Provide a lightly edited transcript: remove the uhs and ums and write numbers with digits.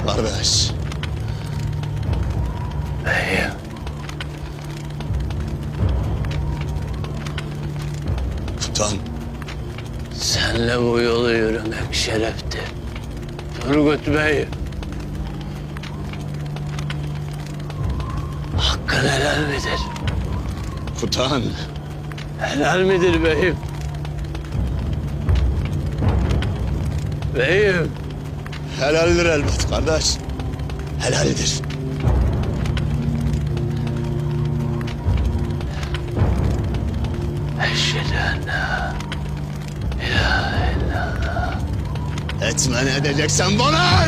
Kardeş. Beyim. Sultan. Senle bu yolu yürümek şereftir. Turgut Bey. Hakkın helal midir? Sultan. Helal midir beyim? Beyim. Helaldir elbet kardeş. Helaldir. Eşhedü en la ilahe illallah. Etme ne edeceksen bana!